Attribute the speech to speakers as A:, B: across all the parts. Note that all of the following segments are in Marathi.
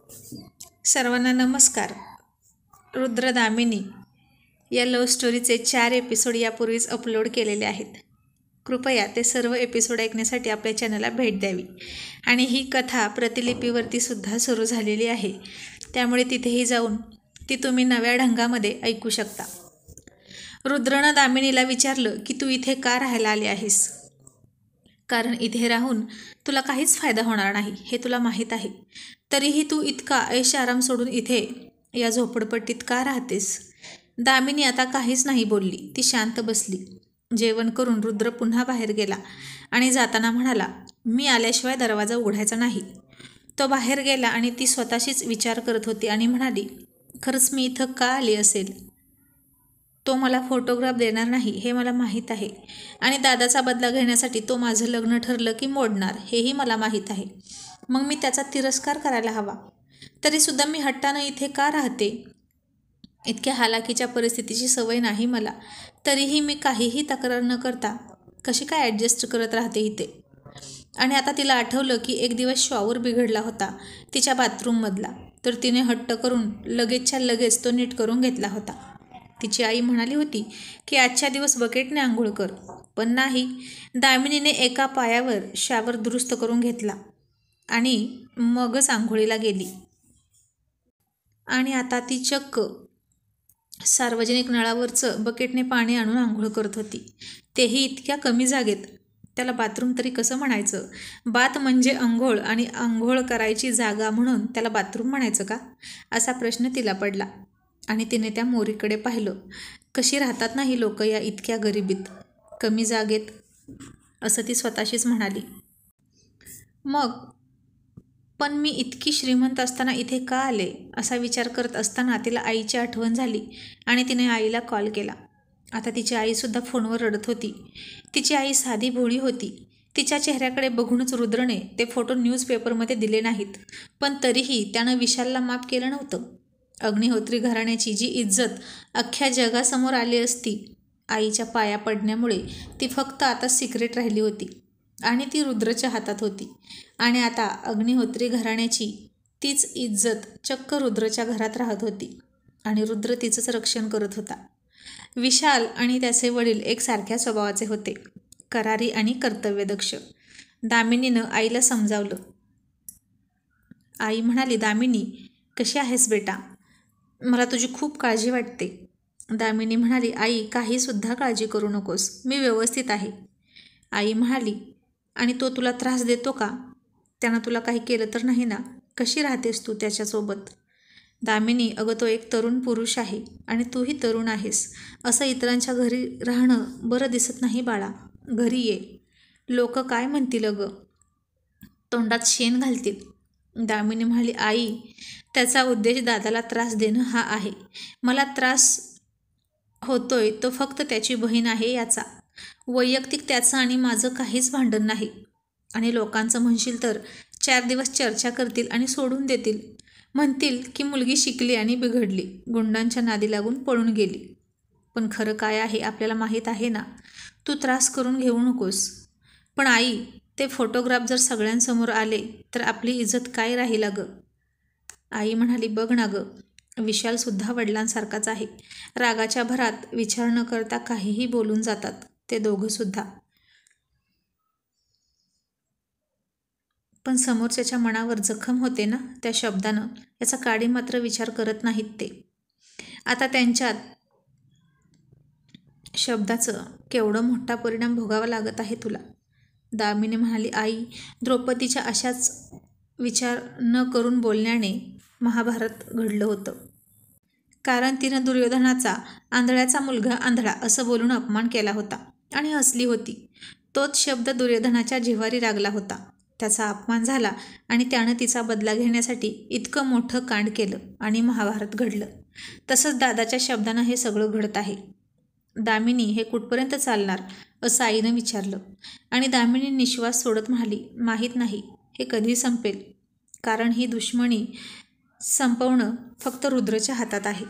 A: सर्वांना नमस्कार. रुद्रदामिनी या लव्ह स्टोरीचे 4 एपिसोड यापूर्वीच अपलोड केलेले आहेत. कृपया ते सर्व एपिसोड ऐकण्यासाठी आपल्या चॅनलला भेट द्यावी. आणि ही कथा प्रतिलिपीवरती सुद्धा सुरू झालेली आहे, त्यामुळे तिथेही जाऊन ती तुम्ही नव्या ढंगामध्ये ऐकू शकता. रुद्रनं दामिनीला विचारलं की तू इथे का राहायला आली आहेस? कारण इथे राहून तुला काहीच फायदा होणार नाही हे तुला माहीत आहे. तरीही तू इतका ऐश आराम सोडून इथे या झोपडपट्टीत का राहतेस? दामिनी आता काहीच नाही बोलली. ती शांत बसली. जेवण करून रुद्र पुन्हा बाहेर गेला आणि जाताना म्हणाला, मी आल्याशिवाय दरवाजा उघडायचा नाही. तो बाहेर गेला आणि ती स्वतःशीच विचार करत होती आणि म्हणाली, खरंच मी इथं का आली असेल? तो मला फोटोग्राफ देणार नाही हे मला माहीत आहे, आणि दादाचा बदला घेण्यासाठी तो माझं लग्न ठरलं की मोडणार हेही मला माहीत आहे. मग मी त्याचा तिरस्कार करायला हवा. तरीसुद्धा मी हट्टानं इथे का राहते? इतक्या हालाकीच्या परिस्थितीची सवय नाही मला. तरीही मी काहीही तक्रार न करता कशी काय ॲडजस्ट करत राहते इथे. आणि आता तिला आठवलं की एक दिवस शॉवर बिघडला होता तिच्या बाथरूममधला, तर तिने हट्ट करून लगेचच्या लगेच तो नीट करून घेतला होता. तिची आई म्हणाली होती की आजच्या दिवस बकेटने आंघोळ कर, पण नाही. दामिनीने एका पायावर शॉवर दुरुस्त करून घेतला आणि मगच आंघोळीला गेली. आणि आता ती चक्क सार्वजनिक नळावरचं बकेटने पाणी आणून आंघोळ करत होती, तेही इतक्या कमी जागेत. त्याला बाथरूम तरी कसं म्हणायचं? बाथ म्हणजे अंघोळ, आणि आंघोळ करायची जागा म्हणून त्याला बाथरूम म्हणायचं का? असा प्रश्न तिला पडला. आणि तिने त्या मोरीकडे पाहिलं. कशी राहतात ना ही लोक या इतक्या गरिबीत, कमी जागेत, असं ती स्वतःशीच म्हणाली. मग पण मी इतकी श्रीमंत असताना इथे का आले असा विचार करत असताना तिला आईची आठवण झाली आणि तिने आईला कॉल केला. आता तिची आईसुद्धा फोनवर रडत होती. तिची आई साधी भोळी होती. तिच्या चेहऱ्याकडे बघूनच रुद्रने ते फोटो न्यूजपेपरमध्ये दिले नाहीत, पण तरीही त्यानं विशालला माफ केलं नव्हतं. अग्निहोत्री घराण्याची जी इज्जत अख्ख्या जगासमोर आली असती, आईच्या पाया पडण्यामुळे ती फक्त आता सिक्रेट राहिली होती आणि ती रुद्रच्या हातात होती. आणि आता अग्निहोत्री घराण्याची तीच इज्जत चक्क रुद्रच्या घरात राहत होती आणि रुद्र तिचंच रक्षण करत होता. विशाल आणि त्याचे वडील एकसारख्या स्वभावाचे होते, करारी आणि कर्तव्यदक्ष. दामिनीनं आईला समजावलं. आई म्हणाली, दामिनी कशी आहेस बेटा? मला तुझी खूप काळजी वाटते. दामिनी म्हणाली, आई काहीसुद्धा काळजी करू नकोस, मी व्यवस्थित आहे. आई म्हणाली, आणि तो तुला त्रास देतो का? त्यानं तुला काही केलं तर नाही ना? कशी राहतेस तू त्याच्यासोबत? दामिनी, अगं तो एक तरुण पुरुष आहे आणि तूही तरुण आहेस. असं इतरांच्या घरी राहणं बरं दिसत नाही बाळा. घरी ये. लोक काय म्हणतील अगं? तोंडात शेण घालतील. दामिनी म्हणाली, आई त्याचा उद्देश दादाला त्रास देणं हा आहे. मला त्रास होतोय तो फक्त त्याची बहीण आहे याचा. वैयक्तिक त्याचं आणि माझं काहीच भांडण नाही. आणि लोकांचं म्हणशील तर 4 दिवस चर्चा करतील आणि सोडून देतील. म्हणतील की मुलगी शिकली आणि बिघडली, गुंडांच्या नादी लागून पळून गेली. पण खरं काय आहे आपल्याला माहीत आहे ना. तू त्रास करून घेऊ नकोस. पण आई, ते फोटोग्राफ जर सगळ्यांसमोर आले तर आपली इज्जत काय राहील अगं? आई म्हणाली, बघ ना गं, विशालसुद्धा वडिलांसारखाच आहे. रागाच्या भरात विचार न करता काहीही बोलून जातात ते दोघंसुद्धा. पण समोरच्याच्या मनावर जखम होते ना त्या शब्दानं, याचा काडी मात्र विचार करत नाहीत ते. आता त्यांच्यात शब्दाचं केवढं मोठा परिणाम भोगावा लागत आहे तुला. दामिनी म्हणाली, आई द्रौपदीच्या अशाच विचार न करून बोलण्याने महाभारत घडलं होतं. कारण तिनं दुर्योधनाचा आंधळ्याचा मुलगा आंधळा असं बोलून अपमान केला होता आणि हसली होती. तोच शब्द दुर्योधनाच्या जिव्हारी लागला होता. त्याचा अपमान झाला आणि त्यानं तिचा बदला घेण्यासाठी इतकं मोठं कांड केलं आणि महाभारत घडलं. तसंच दादाच्या शब्दानं हे सगळं घडत आहे. दामिनी, हे कुठपर्यंत चालणार असं आईनं विचारलं. आणि दामिनी निश्वास सोडत म्हणाली, माहीत नाही हे कधी संपेल. कारण ही दुश्मनी संपवणं फक्त रुद्रच्या हातात आहे.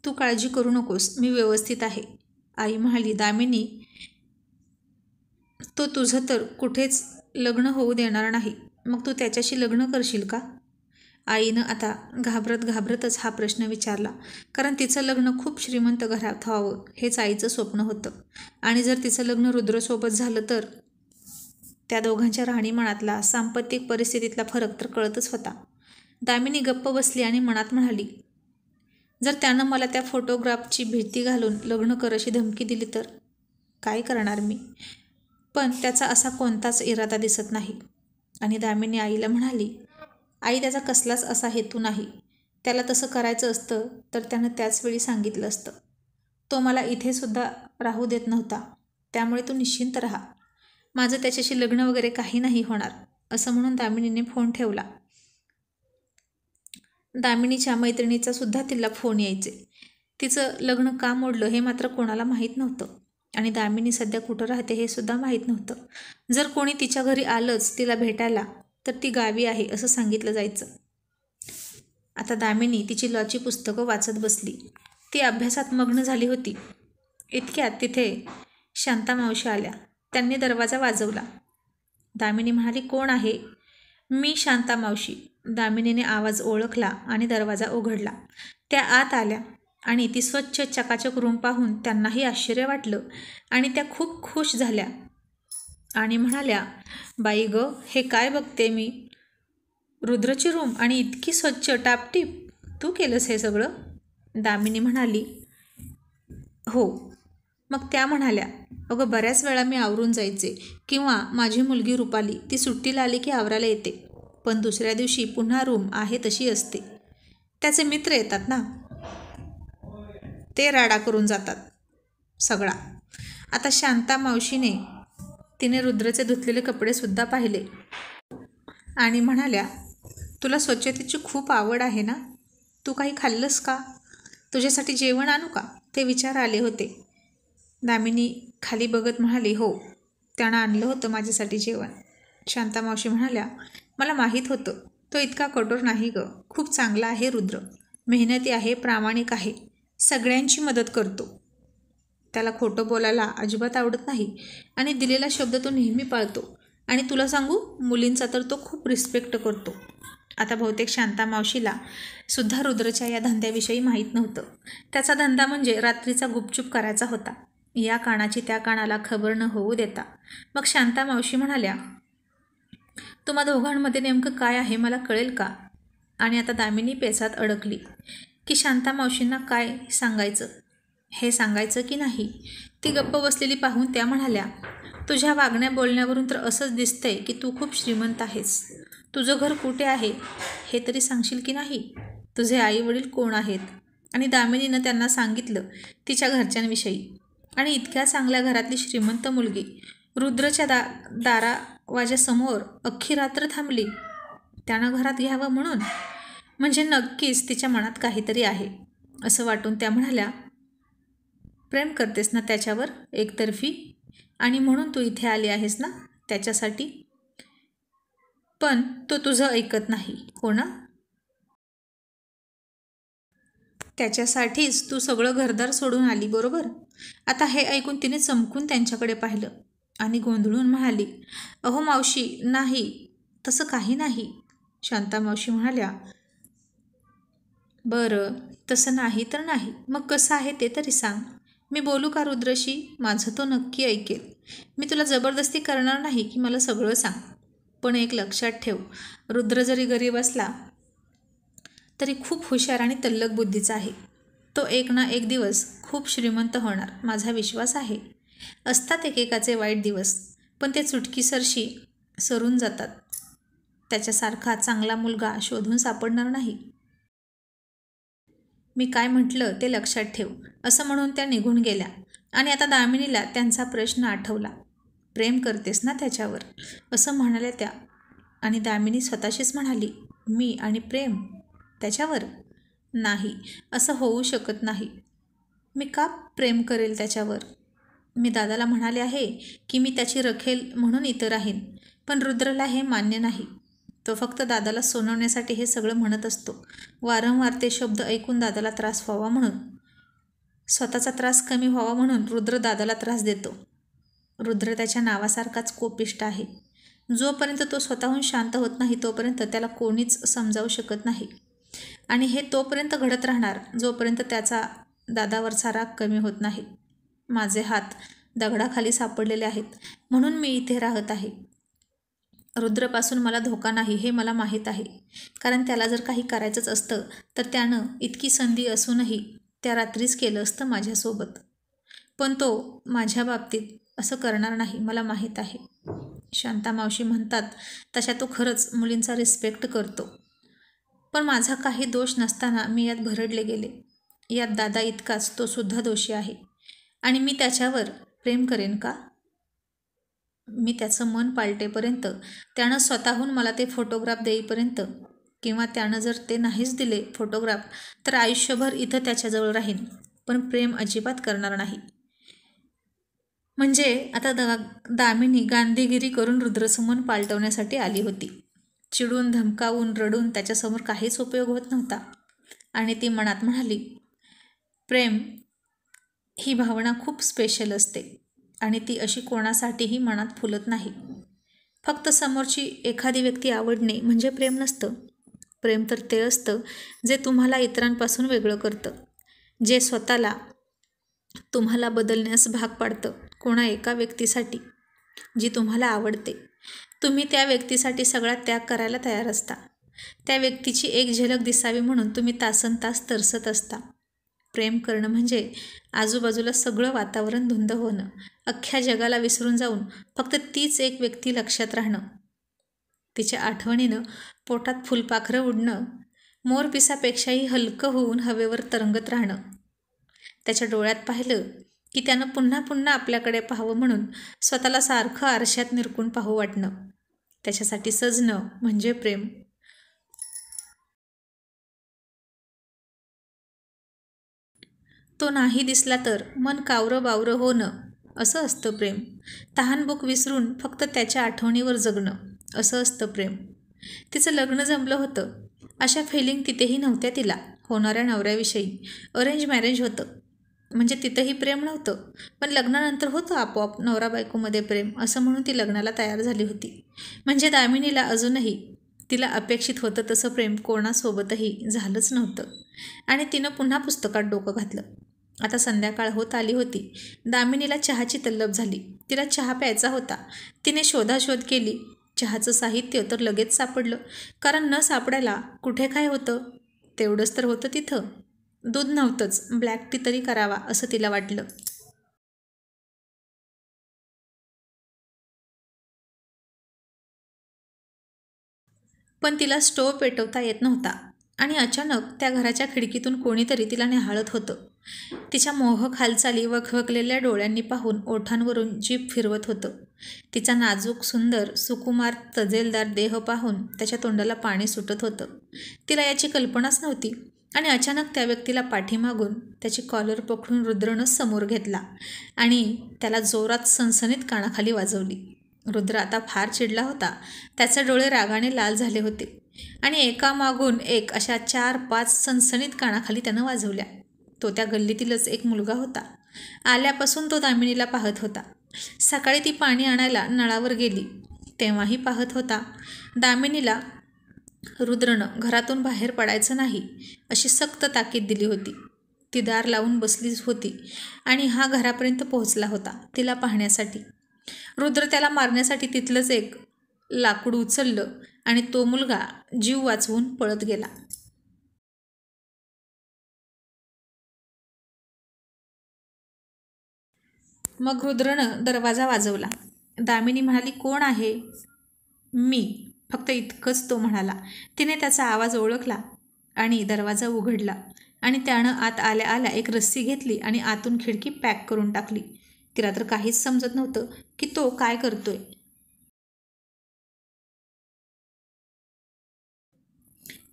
A: तू काळजी करू नकोस, मी व्यवस्थित आहे. आई म्हणाली, दामिनी तो तुझं तर कुठेच लग्न होऊ देणार नाही, मग तू त्याच्याशी लग्न करशील का? आईनं आता घाबरतच हा प्रश्न विचारला, कारण तिचं लग्न खूप श्रीमंत घरात व्हावं हेच आईचं स्वप्न होतं. आणि जर तिचं लग्न रुद्रसोबत झालं तर त्या दोघांच्या राहणीमानातला सांपत्तिक परिस्थितीतला फरक तर कळतच होता. दामिनी गप्प बसली आणि मनात म्हणाली, जर त्यानं मला त्या फोटोग्राफची भीती घालून लग्न कर अशी धमकी दिली तर काय करणार मी? पण त्याचा असा कोणताच इरादा दिसत नाही. आणि दामिनी आईला म्हणाली, आई त्याचा कसलाच असा हेतू नाही. त्याला तसं करायचं असतं तर त्यानं त्याच वेळी सांगितलं असतं. तो मला इथे सुद्धा राहू देत नव्हता, त्यामुळे तू निश्चिंत राहा. माझं त्याच्याशी लग्न वगैरे काही नाही होणार, असं म्हणून दामिनीने फोन ठेवला. दामिनीच्या मैत्रिणीचा सुद्धा तिला फोन यायचे. तिचं लग्न का मोडलं हे मात्र कोणाला माहीत नव्हतं. आणि दामिनी सध्या कुठं राहते हे सुद्धा माहीत नव्हतं. जर कोणी तिच्या घरी आलंच तिला भेटायला तर ती गावी आहे असं सांगितलं जायचं. आता दामिनी तिची लॉची पुस्तकं वाचत बसली. ती अभ्यासात मग्न झाली होती. इतक्यात तिथे शांता मावशी आल्या. त्यांनी दरवाजा वाजवला. दामिनी म्हणाली, कोण आहे? मी शांता मावशी. दामिनीने आवाज ओळखला आणि दरवाजा उघडला. त्या आत आल्या आणि ती स्वच्छ चकाचक रूम पाहून त्यांनाही आश्चर्य वाटलं आणि त्या खूप खुश झाल्या आणि म्हणाल्या, बाई ग, हे काय बघते मी? रुद्रची रूम आणि इतकी स्वच्छ टापटीप. तू केलंस हे सगळं? दामिनी म्हणाली, हो. मग त्या म्हणाल्या, अगं बऱ्याच वेळा मी आवरून जायचे किंवा माझी मुलगी रुपाली ती सुट्टीला आली की आवरायला येते, पण दुसऱ्या दिवशी पुन्हा रूम आहे तशी असते. त्याचे मित्र येतात ना, ते राडा करून जातात सगळा. आता शांता मावशीने तिने रुद्रचे धुतलेले कपडेसुद्धा पाहिले आणि म्हणाल्या, तुला स्वच्छतेची खूप आवड आहे ना? तू काही खाल्लंस का? तुझ्यासाठी जेवण आणू का? ते विचार आले होते. दामिनी खाली बघत म्हणाली, हो, त्यानं आणलं होतं माझ्यासाठी जेवण. शांता मावशी म्हणाल्या, मला माहीत होतं. तो इतका कठोर नाही ग. खूप चांगला आहे रुद्र. मेहनती आहे, प्रामाणिक आहे, सगळ्यांची मदत करतो. त्याला खोटं बोलायला अजिबात आवडत नाही आणि दिलेला शब्द तो नेहमी पाळतो. आणि तुला सांगू, मुलींचा तर तो खूप रिस्पेक्ट करतो. आता बहुतेक शांता मावशीला सुद्धा रुद्रच्या या धंद्याविषयी माहीत नव्हतं. त्याचा धंदा म्हणजे रात्रीचा गुपचूप करायचा होता, या कानाची त्या कानाला खबर न होऊ देता. मग शांता मावशी म्हणाल्या, तुम्हा दोघांमध्ये नेमकं काय आहे मला कळेल का? आणि आता दामिनी पेचात अडकली की शांता मावशींना काय सांगायचं, हे सांगायचं की नाही. ती गप्प बसलेली पाहून त्या म्हणाल्या, तुझ्या वागण्या बोलण्यावरून तर असंच दिसतंय की तू खूप श्रीमंत आहेस. तुझं घर कुठे आहे हे तरी सांगशील की नाही? तुझे आई वडील कोण आहेत? आणि दामिनीनं त्यांना सांगितलं तिच्या घरच्यांविषयी. आणि इतक्या चांगल्या घरातली श्रीमंत मुलगी रुद्रच्या दारावाज्यासमोर अख्खी रात्र थांबली, त्यानं घरात घ्यावं म्हणून. म्हणजे नक्कीच तिच्या मनात काहीतरी आहे असं वाटून त्या म्हणाल्या, प्रेम करतेस ना त्याच्यावर एकतर्फी, आणि म्हणून तू इथे आली आहेस ना त्याच्यासाठी. पण तो तुझं ऐकत नाही, हो ना? त्याच्यासाठीच तू सगळं घरदार सोडून आली, बरोबर? आता हे ऐकून तिने चमकून त्यांच्याकडे पाहिलं आणि गोंधळून म्हणाली, अहो मावशी, नाही, तसं काही नाही. शांता मावशी म्हणाल्या, बरं, तसं नाही तर नाही, मग कसं आहे ते तरी सांग. मी बोलू का रुद्रशी? माझं तो नक्की ऐकेल. मी तुला जबरदस्ती करणार नाही की मला सगळं सांग. पण एक लक्षात ठेव, रुद्र जरी गरीब असला तरी खूप हुशार आणि तल्लख बुद्धीचा आहे. तो एक ना एक दिवस खूप श्रीमंत होणार, माझा विश्वास आहे. असतात एकेकाचे वाईट दिवस, पण ते चुटकीसरशी सरून जातात. त्याच्यासारखा चांगला मुलगा शोधून सापडणार नाही. मी काय म्हटलं ते लक्षात ठेव, असं म्हणून त्या निघून गेल्या. आणि आता दामिनीला त्यांचा प्रश्न आठवला. प्रेम करतेस ना त्याच्यावर, असं म्हणाल्या त्या. आणि दामिनी स्वतःशीच म्हणाली, मी आणि प्रेम त्याच्यावर? नाही, असं होऊ शकत नाही. मी का प्रेम करेल त्याच्यावर? मी दादाला म्हणाले आहे की मी त्याची रखेल म्हणून इथं राहीन, पण रुद्रला हे मान्य नाही. तो फक्त दादाला सोनवण्यासाठी हे सगळं म्हणत असतो. वारंवार ते शब्द ऐकून दादाला त्रास व्हावा म्हणून, स्वतःचा त्रास कमी व्हावा म्हणून रुद्र दादाला त्रास देतो. रुद्र त्याच्या नावासारखाच कोपिष्ट आहे. जोपर्यंत तो स्वतःहून शांत होत नाही तोपर्यंत त्याला कोणीच समजावू शकत नाही. आणि हे तोपर्यंत घडत राहणार जोपर्यंत त्याचा दादावरचा राग कमी होत नाही. माझे हात दगडाखाली सापडलेले आहेत म्हणून मी इथे राहत आहे. रुद्रपासून मला धोका नाही हे मला माहीत आहे. कारण त्याला जर काही करायचंच असतं तर त्यानं इतकी संधी असूनही त्या रात्रीच केलं असतं माझ्यासोबत. पण तो माझ्या बाबतीत असं करणार नाही मला माहीत आहे. शांता मावशी म्हणतात तशा तो खरंच मुलींचा रिस्पेक्ट करतो. पण माझा काही दोष नसताना मी यात भरडले गेले. यात दादा इतकाच तो सुद्धा दोषी आहे. आणि मी त्याच्यावर प्रेम करेन का? मी त्याचं मन पालटेपर्यंत, त्यानं स्वतःहून मला ते फोटोग्राफ देईपर्यंत, किंवा त्यानं जर ते नाहीच दिले फोटोग्राफ तर आयुष्यभर इथं त्याच्याजवळ राहीन. पण प्रेम अजिबात करणार नाही. म्हणजे आता दामिनी गांधीगिरी करून रुद्रचं मन पालटवण्यासाठी आली होती. चिडून धमकावून रडून त्याच्यासमोर काहीच उपयोग होत नव्हता. आणि ती मनात म्हणाली, प्रेम ही भावना खूप स्पेशल असते आणि ती अशी कोणासाठीही मनात फुलत नाही. फक्त समोरची एखादी व्यक्ती आवडणे म्हणजे प्रेम नसतं. प्रेम तर ते असतं जे तुम्हाला इतरांपासून वेगळं करतं, जे स्वतःला तुम्हाला बदलण्यास भाग पाडतं. कोणा एका व्यक्तीसाठी जी तुम्हाला आवडते, तुम्ही त्या व्यक्तीसाठी सगळा त्याग करायला तयार असता. त्या व्यक्तीची एक झलक दिसावी म्हणून तुम्ही तासनतास तरसत असता. प्रेम करणं म्हणजे आजूबाजूला सगळं वातावरण धुंद होणं, अख्ख्या जगाला विसरून जाऊन फक्त तीच एक व्यक्ती लक्षात राहणं, तिच्या आठवणीनं पोटात फुलपाखरं उडणं, मोरपिसापेक्षाही हलकं होऊन हवेवर तरंगत राहणं. त्याच्या डोळ्यात पाहिलं की त्यानं पुन्हा पुन्हा आपल्याकडे पाहावं म्हणून स्वतःला सारखं आरशात निरखून पाहू वाटणं. त्याच्यासाठी सजणं म्हणजे प्रेम. तो नाही दिसला तर मन कावरं बावरं होणं असं असतं प्रेम. तहानभूक विसरून फक्त त्याच्या आठवणीवर जगणं असं असतं प्रेम. तिचं लग्न जमलं होतं. अशा फिलिंग तिथेही नव्हत्या तिला होणाऱ्या नवऱ्याविषयी. अरेंज मॅरेज होतं म्हणजे तिथंही प्रेम नव्हतं, पण लग्नानंतर होतं आपोआप नवरा बायकोमध्ये प्रेम असं म्हणून ती लग्नाला तयार झाली होती. म्हणजे दामिनीला अजूनही तिला अपेक्षित होतं तसं प्रेम कोणासोबतही झालंच नव्हतं. आणि तिनं पुन्हा पुस्तकात डोकं घातलं. आता संध्याकाळ होत आली होती. दामिनीला चहाची तल्लफ झाली. तिला चहा प्यायचा होता. तिने शोधाशोध केली. चहाचं साहित्य तर लगेच सापडलं, कारण न सापडायला कुठे काय होतं. तेवढंच तर होतं तिथं. दूध नव्हतंच, ब्लॅक टी तरी करावा असं तिला वाटलं. पण तिला स्टोव पेटवता येत नव्हता. आणि अचानक त्या घराच्या खिडकीतून कोणीतरी तिला निहाळत होतं. तिच्या मोहक हालचाली वखवकलेल्या डोळ्यांनी पाहून ओठांवरून जीभ फिरवत होतं. तिचा नाजूक सुंदर सुकुमार तजेलदार देह पाहून त्याच्या तोंडाला पाणी सुटत होतं. तिला याची कल्पनाच नव्हती. आणि अचानक त्या व्यक्तीला पाठीमागून त्याची कॉलर पकडून रुद्रनं समोर घेतला आणि त्याला जोरात सणसणीत कानाखाली वाजवली. रुद्र आता फार चिडला होता. त्याचे डोळे रागाने लाल झाले होते आणि एकामागून एक अशा 4-5 सणसणीत कानाखाली त्यानं वाजवल्या. तो त्या गल्लीतीलच एक मुलगा होता. आल्यापासून तो दामिनीला पाहत होता. सकाळी ती पाणी आणायला नळावर गेली तेव्हाही पाहत होता. दामिनीला रुद्रनं घरातून बाहेर पडायचं नाही अशी सक्त ताकीद दिली होती. ती दार लावून बसलीच होती आणि हा घरापर्यंत पोहोचला होता तिला पाहण्यासाठी. रुद्र त्याला मारण्यासाठी तिथलंच एक लाकूड उचललं आणि तो मुलगा जीव वाचवून पळत गेला. मग रुद्रनं दरवाजा वाजवला. दामिनी म्हणाली, कोण आहे? मी, फक्त इतकंच तो म्हणाला. तिने त्याचा आवाज ओळखला आणि दरवाजा उघडला आणि त्यानं आत आल्या आल्या एक रस्सी घेतली आणि आतून खिडकी पॅक करून टाकली. तिला तर काहीच समजत नव्हतं की तो काय करतोय.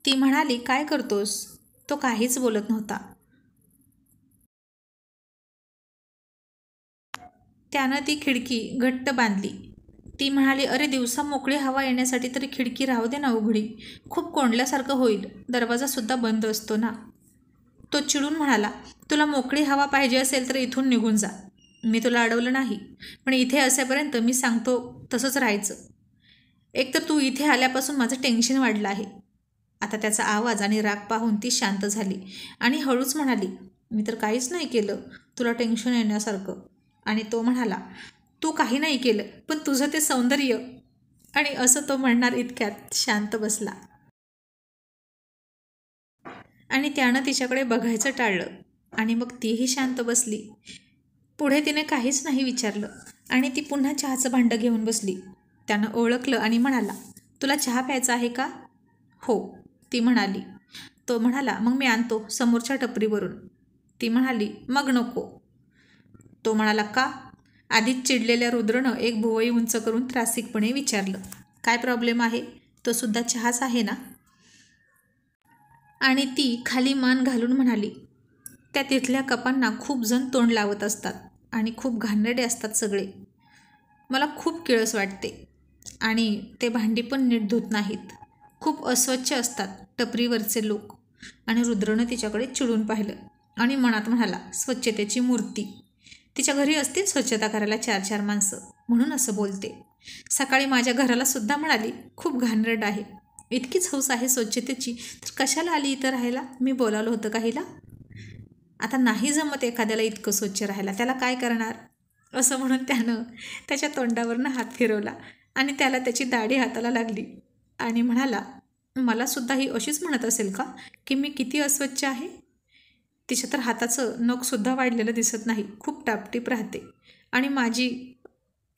A: ती म्हणाली, काय करतोस? तो काहीच बोलत नव्हता. त्यानं ती खिडकी घट्ट बांधली. ती म्हणाली, अरे दिवसा मोकळी हवा येण्यासाठी तरी खिडकी राहू दे ना उघडी. खूप कोंडल्यासारखं होईल. दरवाजासुद्धा बंद असतो ना. तो चिडून म्हणाला, तुला मोकळी हवा पाहिजे असेल तर इथून निघून जा. मी तुला अडवलं नाही, पण इथे असेपर्यंत मी सांगतो तसंच राहायचं. एकतर तू इथे आल्यापासून माझं टेन्शन वाढलं आहे. आता त्याचा आवाज आणि राग पाहून ती शांत झाली आणि हळूच म्हणाली, मी तर काहीच नाही केलं तुला टेन्शन येण्यासारखं. आणि तो म्हणाला, तू काही नाही केलं, पण तुझं ते सौंदर्य. आणि असं तो म्हणणार इतक्यात शांत बसला आणि त्यानं तिच्याकडे बघायचं टाळलं आणि मग तीही शांत बसली. पुढे तिने काहीच नाही विचारलं आणि ती पुन्हा चहाचं भांडं घेऊन बसली. त्यानं ओळखलं आणि म्हणाला, तुला चहा प्यायचा आहे का? हो, ती म्हणाली. तो म्हणाला, मग मी आणतो समोरच्या टपरीवरून. ती म्हणाली, मग नको. तो म्हणाला, का? आधीच चिडलेल्या रुद्रनं एक भुवई उंच करून त्रासिकपणे विचारलं, काय प्रॉब्लेम आहे? तो सुद्धा चहाच आहे ना? आणि ती खाली मान घालून म्हणाली, त्या तिथल्या कपांना खूप जण तोंड लावत असतात आणि खूप घाणेरडे असतात सगळे. मला खूप किळस वाटते. आणि ते भांडी पण नीट धुत नाहीत. खूप अस्वच्छ असतात टपरीवरचे लोक. आणि रुद्रनं तिच्याकडे चिडून पाहिलं आणि मनात म्हणाला, स्वच्छतेची मूर्ती. तिच्या घरी असतील स्वच्छता करायला 4-4 माणसं, म्हणून असं बोलते. सकाळी माझ्या घराला सुद्धा म्हणाली, खूप घाणेरड आहे. इतकीच हौस आहे स्वच्छतेची तर कशाला आली इथं राहायला? मी बोलावलं होतं का हिला? आता नाही जमत एखाद्याला इतकं स्वच्छ राहायला, त्याला काय करणार? असं म्हणून त्यानं त्याच्या तोंडावरनं हात फिरवला आणि त्याला त्याची दाढी हाताला लागली आणि म्हणाला, मला सुद्धा ही अशीच म्हणत असेल का की मी किती अस्वच्छ आहे? तिच्या तर हाताचं नखसुद्धा वाढलेलं दिसत नाही, खूप टापटीप राहते. आणि माझी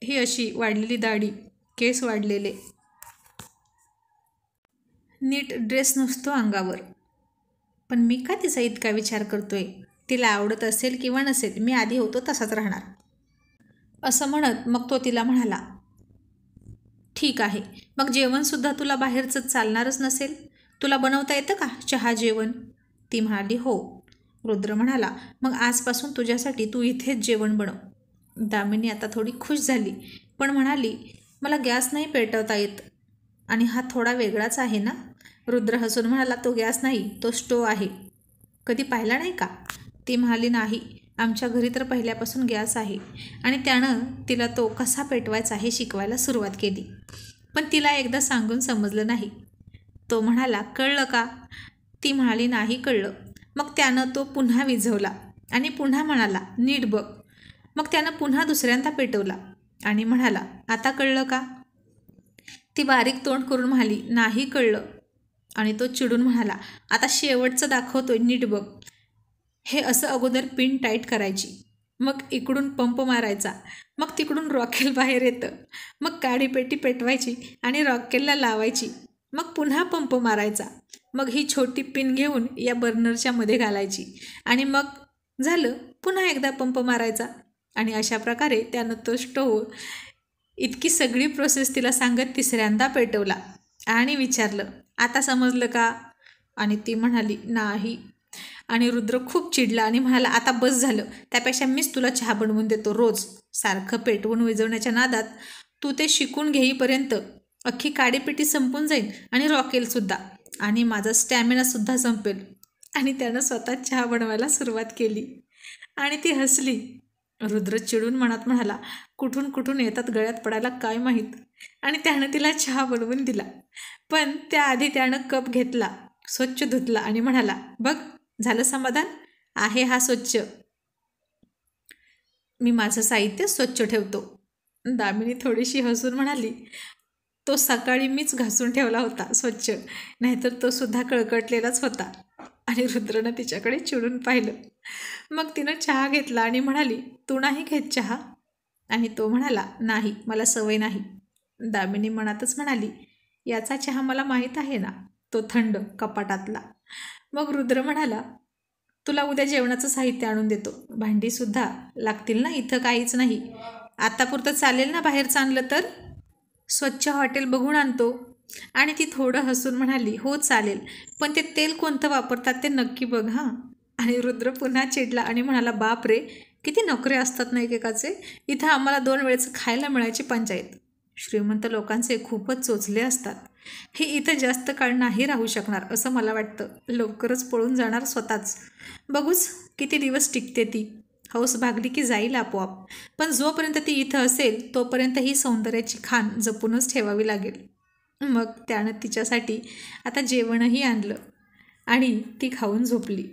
A: ही अशी वाढलेली दाढी, केस वाढलेले, नीट ड्रेस नसतो अंगावर. पण मी का तिचा इतका विचार करतोय? तिला आवडत असेल किंवा नसेल, मी आधी होतो तसाच राहणार. असं म्हणत मग तो तिला म्हणाला, ठीक आहे, मग जेवणसुद्धा तुला बाहेरचं चालणारच नसेल. तुला बनवता येतं का चहा जेवण? ती म्हणाली, हो. रुद्र म्हणाला, मग आजपासून तुझ्यासाठी तू इथेच जेवण बनव. दामिनी आता थोडी खुश झाली, पण म्हणाली, मला गॅस नाही पेटवता येत आणि हा थोडा वेगळाच आहे ना? रुद्र हसून म्हणाला, तो गॅस नाही, तो स्टोव आहे. कधी पाहिला नाही का? ती म्हणाली, नाही, आमच्या घरी तर पहिल्यापासून गॅस आहे. आणि त्यानं तिला तो कसा पेटवायचा हे शिकवायला सुरुवात केली, पण तिला एकदा सांगून समजलं नाही. तो म्हणाला, कळलं का? ती म्हणाली, नाही कळलं. मग त्यानं तो पुन्हा विझवला आणि पुन्हा म्हणाला, नीट बघ. मग त्यानं पुन्हा दुसऱ्यांदा पेटवला आणि म्हणाला, आता कळलं का? ती बारीक तोंड करून म्हणाली, नाही कळलं. आणि तो चिडून म्हणाला, आता शेवटचं दाखवतोय, नीट बघ. हे असं अगोदर पिन टाईट करायची, मग इकडून पंप मारायचा, मग तिकडून रॉकेल बाहेर येतं, मग काडीपेटी पेटवायची आणि रॉकेलला लावायची, मग पुन्हा पंप मारायचा, मग ही छोटी पिन घेऊन या बर्नरच्या मध्ये घालायची आणि मग झालं, पुन्हा एकदा पंप मारायचा. आणि अशा प्रकारे त्यानं तो स्टोव इतकी सगळी प्रोसेस तिला सांगत तिसऱ्यांदा पेटवला आणि विचारलं, आता समजलं का? आणि ती म्हणाली, नाही. आणि रुद्र खूप चिडला आणि म्हणाला, आता बस झालं, त्यापेक्षा मीच तुला चहा बनवून देतो रोज. सारखं पेटवून विझवण्याच्या नादात तू ते शिकून घेईपर्यंत अख्खी काडीपेटी संपून जाईल आणि रॉकेलसुद्धा, आणि माझा स्टॅमिनासुद्धा संपेल. आणि त्यानं स्वतः चहा बनवायला सुरुवात केली आणि ती हसली. रुद्र चिडून मनात म्हणाला, कुठून कुठून येतात गळ्यात पडायला काय माहीत. आणि त्यानं तिला चहा बनवून दिला, पण त्याआधी त्यानं कप घेतला, स्वच्छ धुतला आणि म्हणाला, बघ झालं समाधान? आहे हा स्वच्छ. मी माझं साहित्य स्वच्छ ठेवतो. दामिनी थोडीशी हसून म्हणाली, तो सकाळी मीच घासून ठेवला होता स्वच्छ, नाहीतर तो सुद्धा कळकटलेलाच होता. आणि रुद्रनं तिच्याकडे चिडून पाहिलं. मग तिनं चहा घेतला आणि म्हणाली, तू नाही घेत चहा? आणि तो म्हणाला, नाही, मला सवय नाही. दामिनी मनातच म्हणाली, याचा चहा मला माहीत आहे ना, तो थंड कपाटातला. मग रुद्र म्हणाला, तुला उद्या जेवणाचं साहित्य आणून देतो, भांडीसुद्धा लागतील ना, इथं काहीच नाही. आतापुरतं चालेल ना बाहेरचं आणलं तर? स्वच्छ हॉटेल बघून आणतो. आणि ती थोडं हसून म्हणाली, हो चालेल, पण ते तेल कोणतं वापरतात ते नक्की बघ हां. आणि रुद्र पुन्हा चिडला आणि म्हणाला, बाप रे, किती नोकरे असतात ना एकेकाचे. इथं आम्हाला 2 वेळेचं खायला मिळायची पंचायत. श्रीमंत लोकांचे खूपच चोचले असतात. हे इथं जास्त काळ नाही राहू शकणार असं मला वाटतं. लवकरच पळून जाणार स्वतःच. बघूच किती दिवस टिकते ती. हौस भागली की जाईल आपोआप, पण जोपर्यंत ती इथं असेल तोपर्यंत ही सौंदर्याची खाण जपूनच ठेवावी लागेल. मग त्यानं तिच्यासाठी आता जेवणही आणलं आणि ती खाऊन झोपली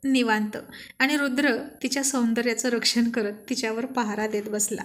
A: निवांत. आणि रुद्र तिच्या सौंदर्याचं रक्षण करत तिच्यावर पहारा देत बसला.